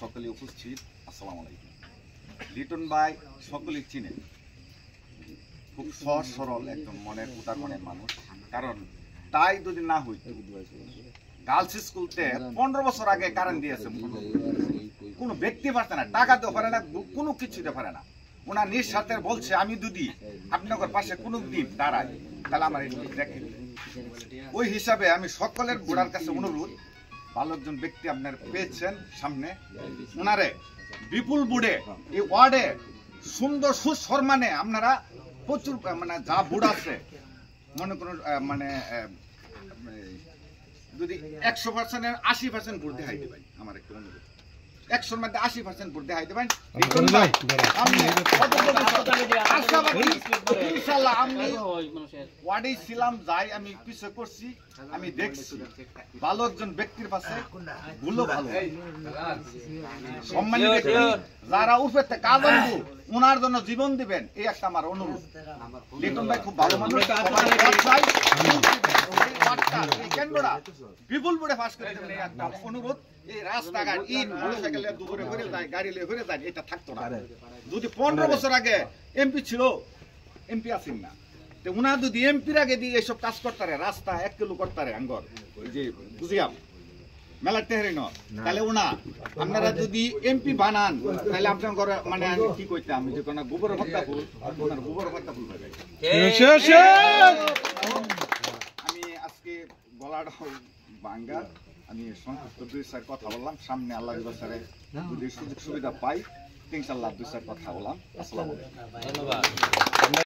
সকলে উপস্থিত, আসসালামু আলাইকুম। লিটন ভাই সকলেই চিনে, খুব সহজ সরল একদম মনের উদাহরণের মানুষ। কারণ তাই যদি না হইত, গার্লস স্কুলতে 15 বছর আগে কারেন্ট দিয়েছে, কোনো ব্যক্তি পারছে না, টাকা দিতে পারে না, কোনো কিছু দিতে পারে না। ওনার নিজ সাথে বলছে আমি যদি আপনার পাশে কোনো দিন দাঁড়াই তাহলে আমার এই দেখে। ওই হিসাবে আমি সকলের গোড়ার কাছে অনুরোধ, ভালো একজন ব্যক্তি আপনার পেয়েছেন সামনে, ওনারে বিপুল বুড়ে এই ওয়ার্ডে সুন্দর সুসম্মানে আপনারা প্রচুর মানে যা বুড় আছে মনে করুন মানে যদি 100%-এর 80% ভোট দেখাই দেবেন। আমার একটা অনুরোধ, 100-র মধ্যে 80% ভোট দেখাই দেবেন। ইনশাআল্লাহ আমি ওয়ার্ডেই ছিলাম, যাই আমি কিছু করছি, আমি দেখছি ভালো একজন ব্যক্তির পাশে ভুলো ভালো সম্মানী ব্যক্তি যারা উপরে কাজ আনবো ওনার জন্য জীবন দিবেন, এই একটা আমার অনুরোধ। লিটন ভাই খুব ভালো মানুষ, কেন্দ্রটা বিপুল বুড়ে ফাঁস করে দেবেন, এই একটা অনুরোধ। এই রাস্তাঘাট ইট মোটরসাইকেলে দুপুরে ঘুরে যায়, গাড়ি লিয়ে ঘুরে যায়, এটা থাকতো না। যদি 15 বছর আগে এমপি ছিল, এমপি আসেন না, উনা যদি এমপির আগে দিয়ে এসব কাজ করতারে, রাস্তা 1 কিলো করতারে আঙ্গর যে বুঝিয়াম মেলা টেহরি ন, তাহলে উনা আপনারা যদি এমপি বানান তাহলে আপনার ঘরে মানে কি কইতে আমি যে কোন গোবর ভর্তা ফুল ওনার গোবর ভর্তা ফুল পাবে। আমি আজকে গলাটা ভাঙ্গা, আমি সংক্ষিপ্ত 2-4 কথা বললাম। সামনে আল্লাহ স্যারে যদি সুযোগ সুবিধা পাই ইনশাআল্লাহ 2-4 কথা বললাম। আসসালামু আলাইকুম। ধন্যবাদ।